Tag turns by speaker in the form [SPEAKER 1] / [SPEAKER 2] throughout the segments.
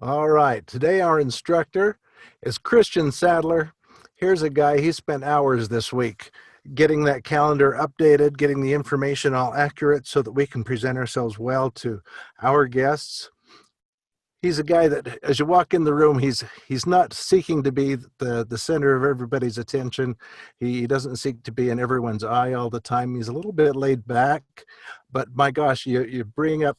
[SPEAKER 1] All right, today our instructor is Christian Sadler. Here's a guy, he spent hours this week getting that calendar updated, getting the information all accurate so that we can present ourselves well to our guests. He's a guy that, as you walk in the room, he's not seeking to be the center of everybody's attention. He doesn't seek to be in everyone's eye all the time. He's a little bit laid back, but my gosh, you bring up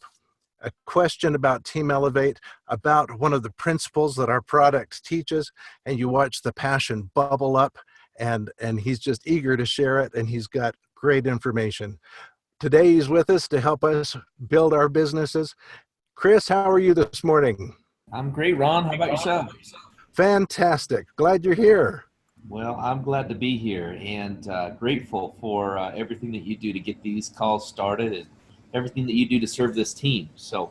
[SPEAKER 1] a question about Team Elevate, about one of the principles that our product teaches, and you watch the passion bubble up, and he's just eager to share it, and he's got great information. Today he's with us to help us build our businesses. Chris, how are you this morning?
[SPEAKER 2] I'm great, Ron. How about yourself?
[SPEAKER 1] Fantastic. Glad you're here.
[SPEAKER 2] Well, I'm glad to be here and grateful for everything that you do to get these calls started and everything that you do to serve this team. So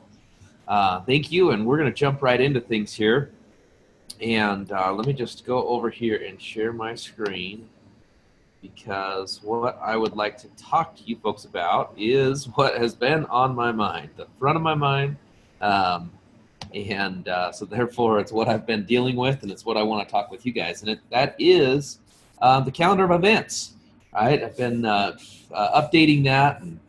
[SPEAKER 2] thank you, and we're going to jump right into things here. And let me just go over here and share my screen, because what I would like to talk to you folks about is what has been on my mind, the front of my mind. So therefore it's what I've been dealing with, and it's what I want to talk with you guys. And that is the calendar of events, right? I've been updating that and,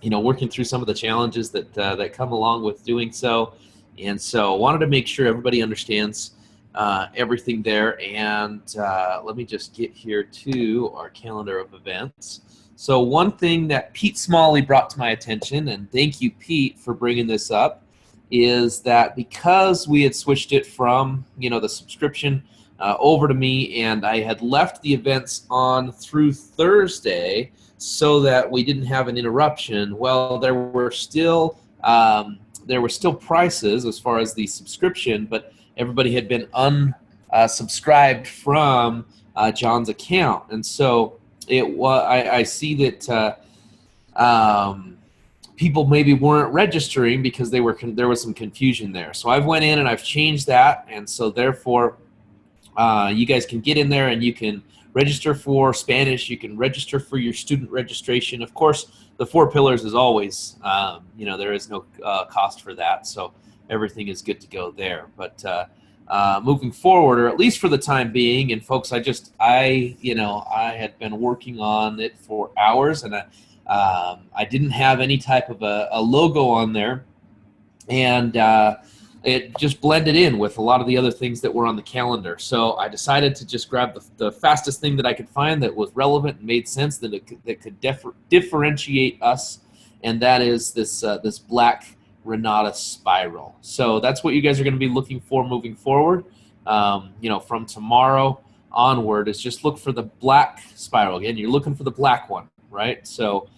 [SPEAKER 2] working through some of the challenges that come along with doing so. And so wanted to make sure everybody understands everything there. And let me just get here to our calendar of events. So one thing that Pete Smalley brought to my attention, and thank you, Pete, for bringing this up, is that because we had switched it from, the subscription over to me, and I had left the events on through Thursday so that we didn't have an interruption. Well, there were still prices as far as the subscription, but everybody had been unsubscribed from John's account, and so I see that people maybe weren't registering because there was some confusion there. So I've went in and I've changed that, and so therefore you guys can get in there and you can register for Spanish. You can register for your student registration. Of course, the 4 pillars is always, there is no cost for that, so everything is good to go there. But moving forward, or at least for the time being, and folks, I had been working on it for hours, and I didn't have any type of a logo on there, and it just blended in with a lot of the other things that were on the calendar. So I decided to just grab the fastest thing that I could find that was relevant and made sense, that could differentiate us, and that is this black Renata spiral. So that's what you guys are going to be looking for moving forward. From tomorrow onward, is just look for the black spiral. Again, you're looking for the black one, right? So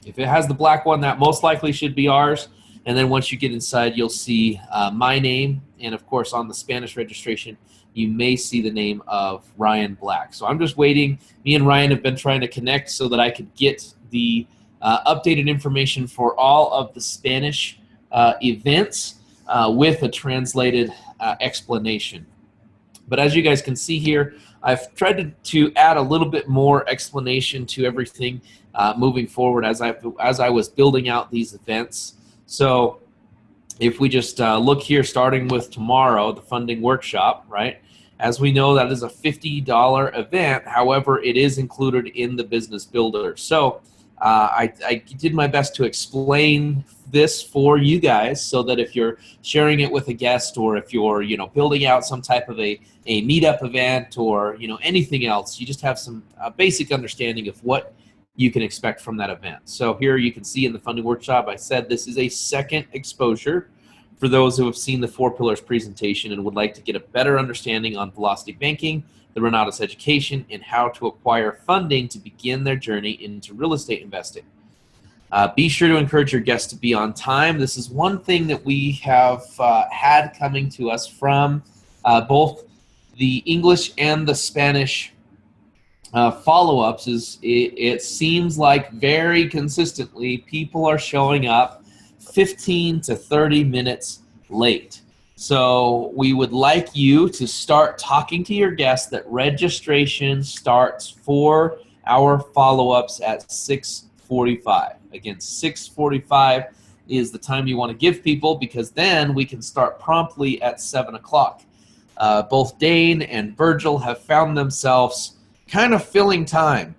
[SPEAKER 2] if it has the black one, that most likely should be ours. And then once you get inside, you'll see my name. And of course, on the Spanish registration, you may see the name of Ryan Black. So I'm just waiting. Me and Ryan have been trying to connect so that I could get the updated information for all of the Spanish events with a translated explanation. But as you guys can see here, I've tried to add a little bit more explanation to everything moving forward as I was building out these events. So if we just look here, starting with tomorrow, the funding workshop, right? As we know, that is a $50 event. However, it is included in the business builder. So I did my best to explain this for you guys so that if you're sharing it with a guest, or if you're building out some type of a meetup event, or anything else, you just have some basic understanding of what you can expect from that event. So here you can see in the funding workshop, I said this is a second exposure for those who have seen the 4 pillars presentation and would like to get a better understanding on velocity banking, the Renatus education, and how to acquire funding to begin their journey into real estate investing. Be sure to encourage your guests to be on time. This is one thing that we have had coming to us from both the English and the Spanish follow-ups. It seems like very consistently people are showing up 15 to 30 minutes late. So we would like you to start talking to your guests that registration starts for our follow-ups at 6:45. Again, 6:45 is the time you want to give people, because then we can start promptly at 7 o'clock. Both Dane and Virgil have found themselves kind of filling time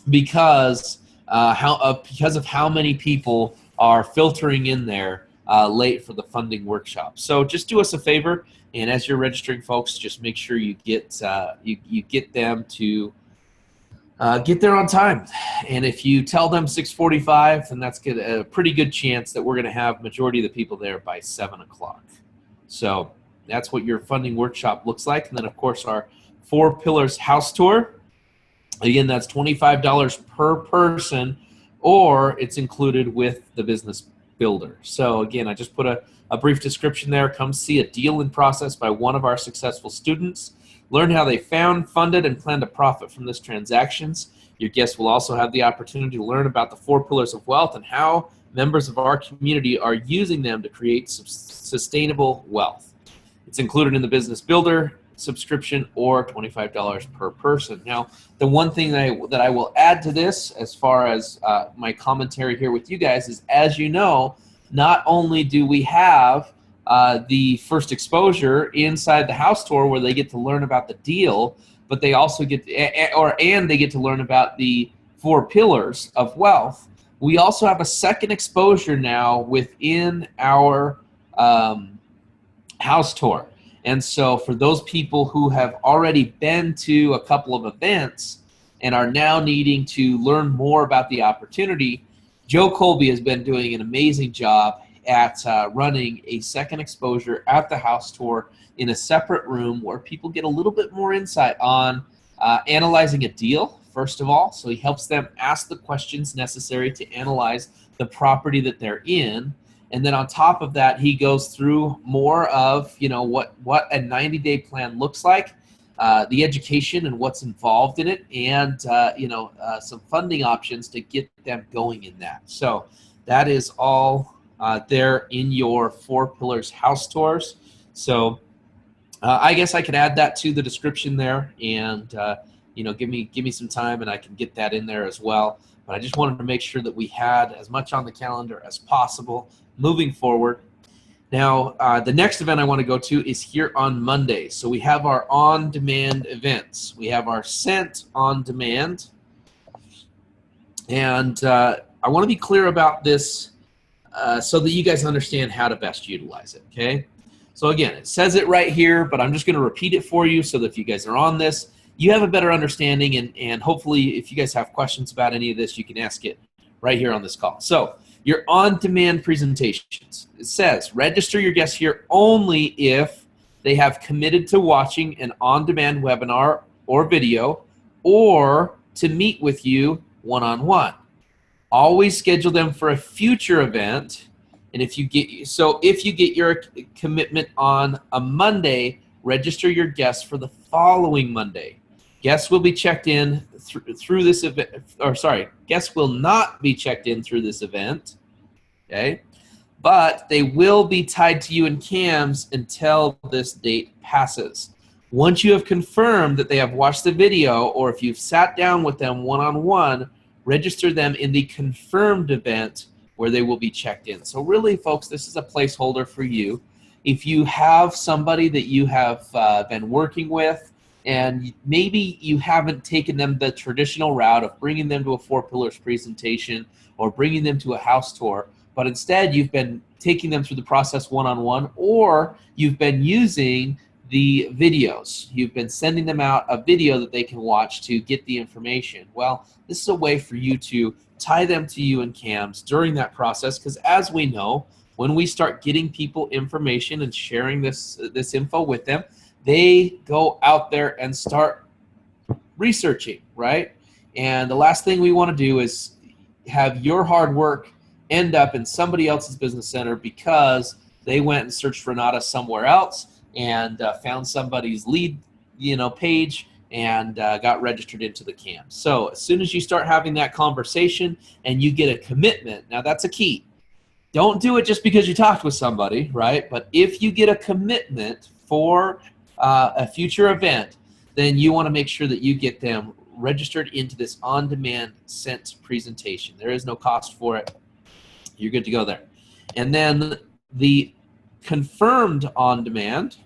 [SPEAKER 2] because of how many people are filtering in there late for the funding workshop. So just do us a favor, and as you're registering folks, just make sure you get you get them to get there on time. And if you tell them 6:45, then that's a pretty good chance that we're going to have majority of the people there by 7 o'clock. So that's what your funding workshop looks like. And then, of course, our 4 Pillars house tour. Again, that's $25 per person, or it's included with the business builder. So again, I just put a brief description there. Come see a deal in process by one of our successful students. Learn how they found, funded, and plan to profit from this transactions. Your guests will also have the opportunity to learn about the 4 pillars of wealth and how members of our community are using them to create sustainable wealth. It's included in the business builder subscription, or $25 per person. Now, the one thing that I will add to this as far as my commentary here with you guys is, as you know, not only do we have the first exposure inside the house tour where they get to learn about the deal, but they also get they get to learn about the 4 pillars of wealth. We also have a second exposure now within our house tour. And so for those people who have already been to a couple of events and are now needing to learn more about the opportunity, Joe Colby has been doing an amazing job at running a second exposure at the house tour in a separate room where people get a little bit more insight on analyzing a deal, first of all. So he helps them ask the questions necessary to analyze the property that they're in. And then on top of that, he goes through more of, what a 90-day plan looks like, the education and what's involved in it, and, some funding options to get them going in that. So that is all there in your 4 Pillars house tours. So I guess I could add that to the description there, and, give me some time and I can get that in there as well. But I just wanted to make sure that we had as much on the calendar as possible moving forward. Now, the next event I want to go to is here on Monday. So we have our on-demand events. We have our Sent on demand. And I want to be clear about this so that you guys understand how to best utilize it, okay? So again, it says it right here, but I'm just going to repeat it for you so that if you guys are on this, you have a better understanding, and hopefully if you guys have questions about any of this, you can ask it right here on this call. So your on-demand presentations. It says, register your guests here only if they have committed to watching an on-demand webinar or video, or to meet with you one-on-one. Always schedule them for a future event. And if you get your commitment on a Monday, register your guests for the following Monday. Guests will be checked in through this event, guests will not be checked in through this event, okay? But they will be tied to you in CAMS until this date passes. Once you have confirmed that they have watched the video, or if you've sat down with them one-on-one, register them in the confirmed event where they will be checked in. So really, folks, this is a placeholder for you. If you have somebody that you have been working with, and maybe you haven't taken them the traditional route of bringing them to a 4 Pillars presentation or bringing them to a house tour, but instead you've been taking them through the process one-on-one, or you've been using the videos. You've been sending them out a video that they can watch to get the information. Well, this is a way for you to tie them to you in CAMS during that process, because as we know, when we start getting people information and sharing this info with them, they go out there and start researching, right? And the last thing we want to do is have your hard work end up in somebody else's business center because they went and searched Renata somewhere else and found somebody's lead, page and got registered into the CAMS. So as soon as you start having that conversation and you get a commitment, now that's a key. Don't do it just because you talked with somebody, right? But if you get a commitment for a future event, then you want to make sure that you get them registered into this on-demand Sent presentation. There is no cost for it. You're good to go there. And then the confirmed on demand,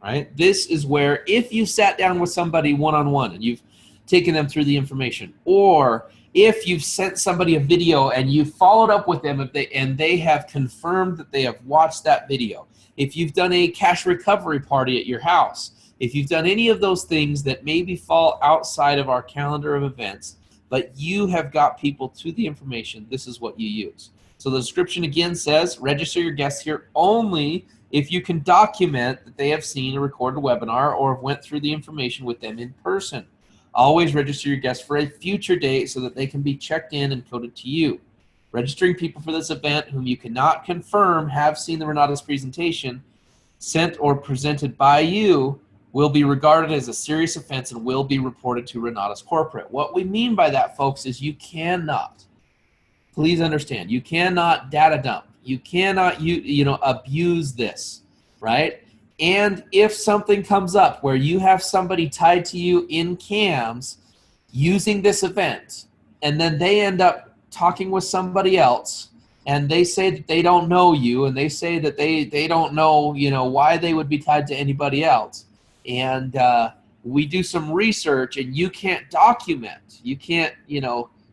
[SPEAKER 2] right? This is where if you sat down with somebody one-on-one and you've taken them through the information, or if you've sent somebody a video and you followed up with them and they have confirmed that they have watched that video, if you've done a cash recovery party at your house, if you've done any of those things that maybe fall outside of our calendar of events, but you have got people to the information, this is what you use. So the description again says, register your guests here only if you can document that they have seen a recorded webinar or have went through the information with them in person. Always register your guests for a future date so that they can be checked in and coded to you. Registering people for this event whom you cannot confirm have seen the Renatus presentation sent or presented by you will be regarded as a serious offense and will be reported to Renatus Corporate. What we mean by that, folks, is you cannot, please understand, you cannot data dump. You cannot abuse this, right? And if something comes up where you have somebody tied to you in CAMS using this event, and then they end up talking with somebody else, and they say that they don't know you, and they say that they don't know, why they would be tied to anybody else, and we do some research, and you can't document, you can't,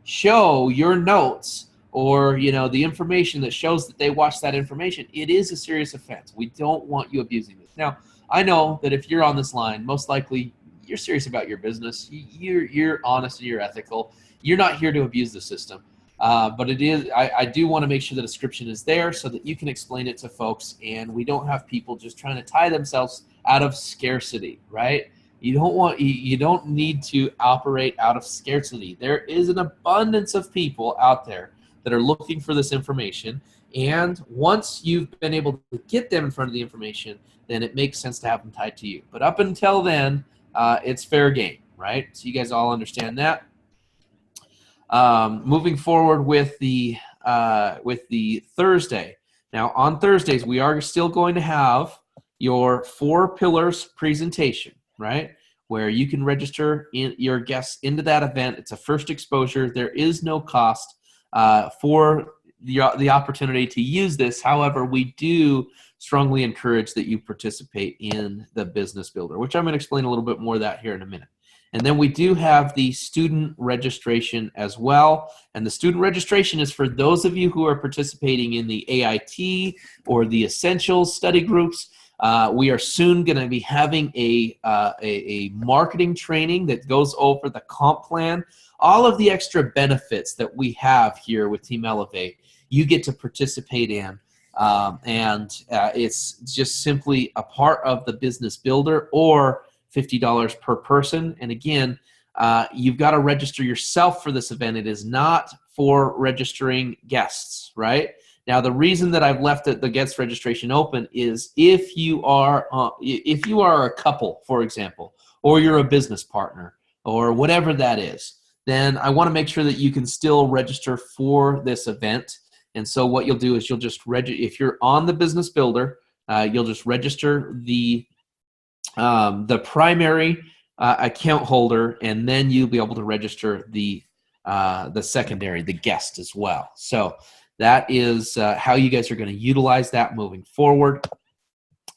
[SPEAKER 2] show your notes or the information that shows that they watched that information, it is a serious offense. We don't want you abusing this. Now, I know that if you're on this line, most likely you're serious about your business. You're honest and you're ethical. You're not here to abuse the system. But it is. I do want to make sure the description is there so that you can explain it to folks, and we don't have people just trying to tie themselves out of scarcity, right? You don't need to operate out of scarcity. There is an abundance of people out there that are looking for this information, and once you've been able to get them in front of the information, then it makes sense to have them tied to you. But up until then, it's fair game, right? So you guys all understand that. Moving forward with the Thursday. Now on Thursdays, we are still going to have your 4 pillars presentation, right? Where you can register your guests into that event. It's a first exposure. There is no cost for the opportunity to use this. However, we do strongly encourage that you participate in the Business Builder, which I'm going to explain a little bit more of that here in a minute. And then we do have the student registration as well. And the student registration is for those of you who are participating in the AIT or the Essentials study groups. We are soon going to be having a marketing training that goes over the comp plan. All of the extra benefits that we have here with Team Elevate, you get to participate in. It's just simply a part of the Business Builder, or $50 per person. And again, you've got to register yourself for this event. It is not for registering guests, right? Now, the reason that I've left the guest registration open is if you are a couple, for example, or you're a business partner, or whatever that is, then I want to make sure that you can still register for this event. And so what you'll do is you'll just if you're on the Business Builder, you'll just register the primary account holder, and then you'll be able to register the secondary, the guest as well. So that is how you guys are going to utilize that moving forward.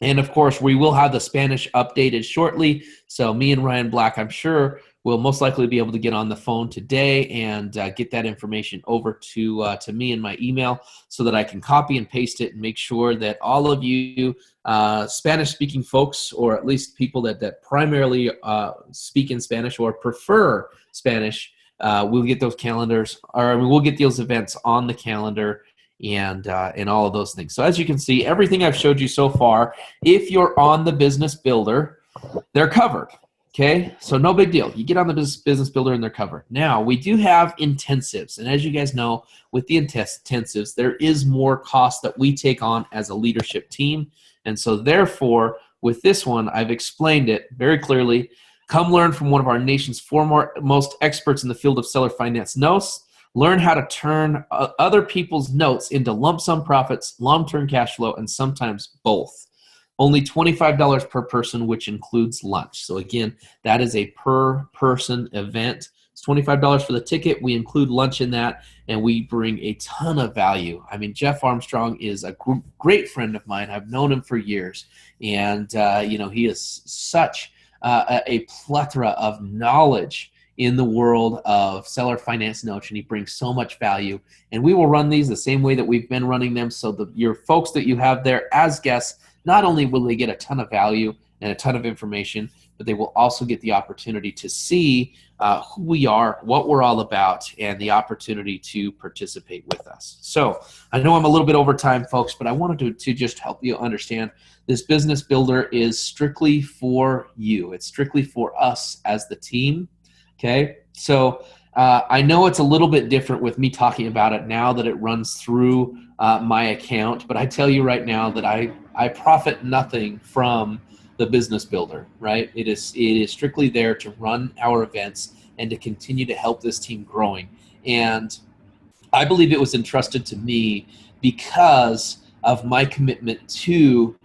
[SPEAKER 2] And of course, we will have the Spanish updated shortly. So me and Ryan Black, I'm sure, will most likely be able to get on the phone today and get that information over to me in my email so that I can copy and paste it and make sure that all of you Spanish-speaking folks, or at least people that primarily speak in Spanish or prefer Spanish, we'll get those calendars, or we'll get those events on the calendar and all of those things. So as you can see, everything I've showed you so far, if you're on the Business Builder, they're covered. Okay, so no big deal. You get on the Business Builder and they're covered. Now, we do have intensives. And as you guys know, with the intensives, there is more cost that we take on as a leadership team. And so therefore, with this one, I've explained it very clearly. Come learn from one of our nation's foremost experts in the field of seller finance notes. Learn how to turn other people's notes into lump sum profits, long-term cash flow, and sometimes both. Only $25 per person, which includes lunch. So again, that is a per person event. It's $25 for the ticket. We include lunch in that, and we bring a ton of value. I mean, Jeff Armstrong is a great friend of mine. I've known him for years, and he is such a plethora of knowledge in the world of seller finance notes, and he brings so much value. And we will run these the same way that we've been running them. So your folks that you have there as guests, not only will they get a ton of value and a ton of information, but they will also get the opportunity to see who we are, what we're all about, and the opportunity to participate with us. So I know I'm a little bit over time, folks, but I wanted to just help you understand this business builder is strictly for you. It's strictly for us as the team. Okay, so I know it's a little bit different with me talking about it now that it runs through my account, but I tell you right now that I profit nothing from the business builder, right? It is strictly there to run our events and to continue to help this team growing. And I believe it was entrusted to me because of my commitment to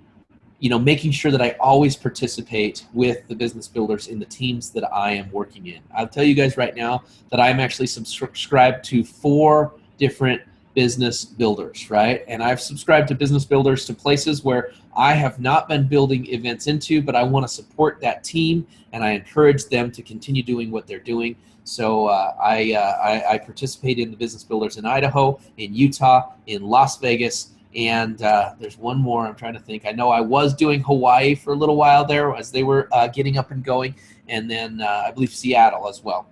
[SPEAKER 2] making sure that I always participate with the business builders in the teams that I am working in. I'll tell you guys right now that I'm actually subscribed to 4 different business builders, right? And I've subscribed to business builders to places where I have not been building events into, but I want to support that team, and I encourage them to continue doing what they're doing. So I participate in the business builders in Idaho, in Utah, in Las Vegas, and there's one more I'm trying to think. I know I was doing Hawaii for a little while there as they were getting up and going, and then I believe Seattle as well.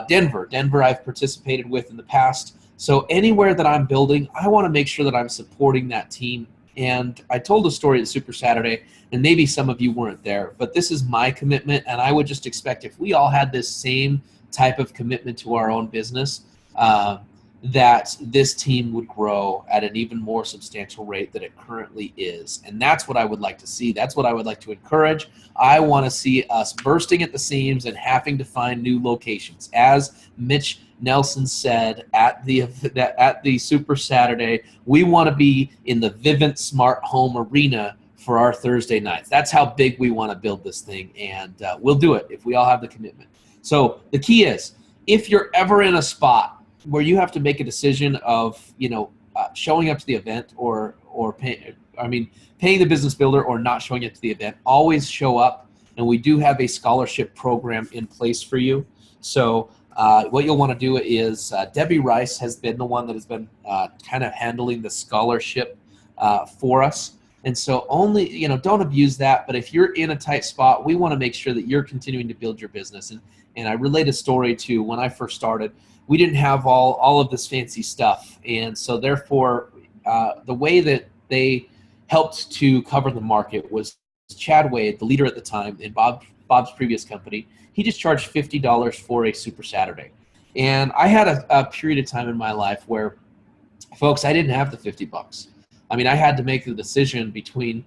[SPEAKER 2] Denver I've participated with in the past. So anywhere that I'm building, I want to make sure that I'm supporting that team. And I told a story at Super Saturday, and maybe some of you weren't there, but this is my commitment, and I would just expect if we all had this same type of commitment to our own business, that this team would grow at an even more substantial rate than it currently is. And that's what I would like to see. That's what I would like to encourage. I want to see us bursting at the seams and having to find new locations. As Mitch Nelson said at the Super Saturday, we want to be in the Vivint Smart Home Arena for our Thursday nights. That's how big we want to build this thing, and we'll do it if we all have the commitment. So the key is, if you're ever in a spot where you have to make a decision of showing up to the event or paying the business builder or not showing up to the event, always show up. And we do have a scholarship program in place for you. So what you'll want to do is Debbie Rice has been the one that has been kind of handling the scholarship for us. And so only, don't abuse that. But if you're in a tight spot, we want to make sure that you're continuing to build your business. And I relate a story to when I first started. We didn't have all of this fancy stuff. And so therefore, the way that they helped to cover the market was Chad Wade, the leader at the time in Bob's previous company. He just charged $50 for a Super Saturday. And I had a period of time in my life where, folks, I didn't have the $50. I mean, I had to make the decision between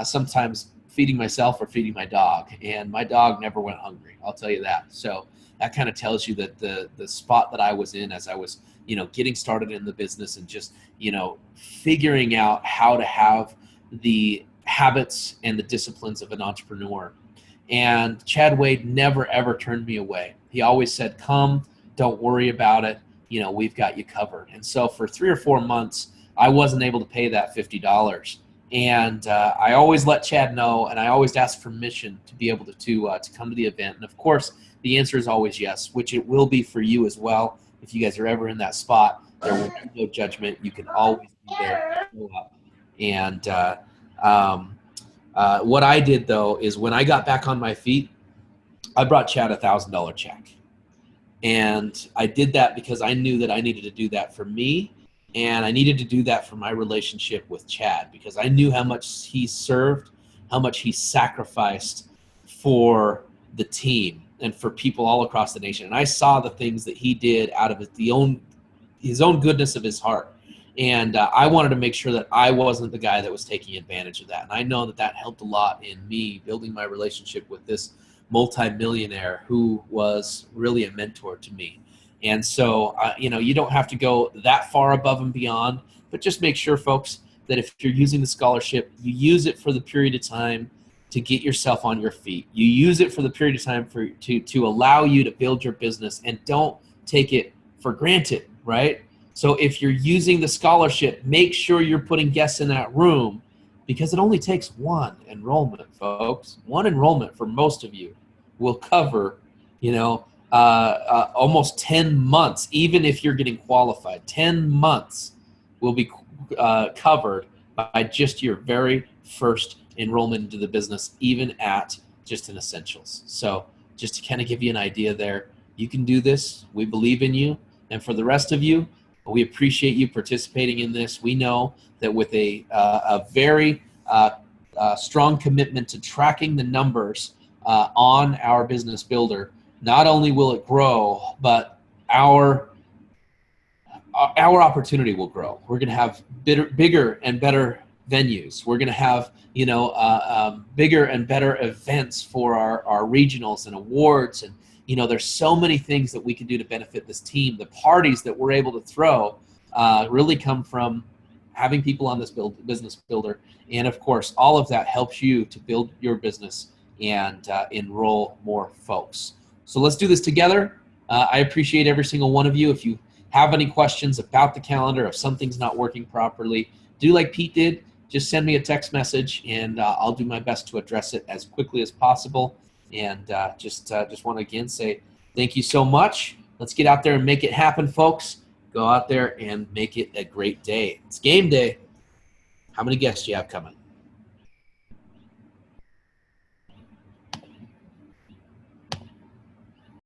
[SPEAKER 2] sometimes feeding myself or feeding my dog. And my dog never went hungry, I'll tell you that. So that kind of tells you that the spot that I was in as I was, getting started in the business and just, figuring out how to have the habits and the disciplines of an entrepreneur. And Chad Wade never, ever turned me away. He always said, come, don't worry about it. We've got you covered. And so for 3 or 4 months, I wasn't able to pay that $50. And I always let Chad know, and I always asked permission to be able to come to the event. And of course, the answer is always yes, which it will be for you as well. If you guys are ever in that spot, there will be no judgment. You can always be there. And what I did, though, is when I got back on my feet, I brought Chad a $1,000 check. And I did that because I knew that I needed to do that for me. And I needed to do that for my relationship with Chad, because I knew how much he served, how much he sacrificed for the team and for people all across the nation. And I saw the things that he did out of his own goodness of his heart. And I wanted to make sure that I wasn't the guy that was taking advantage of that. And I know that helped a lot in me building my relationship with this multimillionaire who was really a mentor to me. And so, you don't have to go that far above and beyond, but just make sure, folks, that if you're using the scholarship, you use it for the period of time to get yourself on your feet. You use it for the period of time to allow you to build your business, and don't take it for granted, right? So if you're using the scholarship, make sure you're putting guests in that room, because it only takes one enrollment, folks. One enrollment for most of you will cover, almost 10 months, even if you're getting qualified. 10 months will be covered by just your very first enrollment into the business, even at just an essentials. So just to kind of give you an idea there, you can do this. We believe in you. And for the rest of you, we appreciate you participating in this. We know that with a very strong commitment to tracking the numbers on our business builder, not only will it grow, but our opportunity will grow. We're going to have bigger and better venues. We're going to have, bigger and better events for our regionals and awards. And, there's so many things that we can do to benefit this team. The parties that we're able to throw really come from having people on this business builder. And of course, all of that helps you to build your business and enroll more folks. So let's do this together. I appreciate every single one of you. If you have any questions about the calendar, if something's not working properly, do like Pete did. Just send me a text message, and I'll do my best to address it as quickly as possible. And just want to again say thank you so much. Let's get out there and make it happen, folks. Go out there and make it a great day. It's game day. How many guests do you have coming?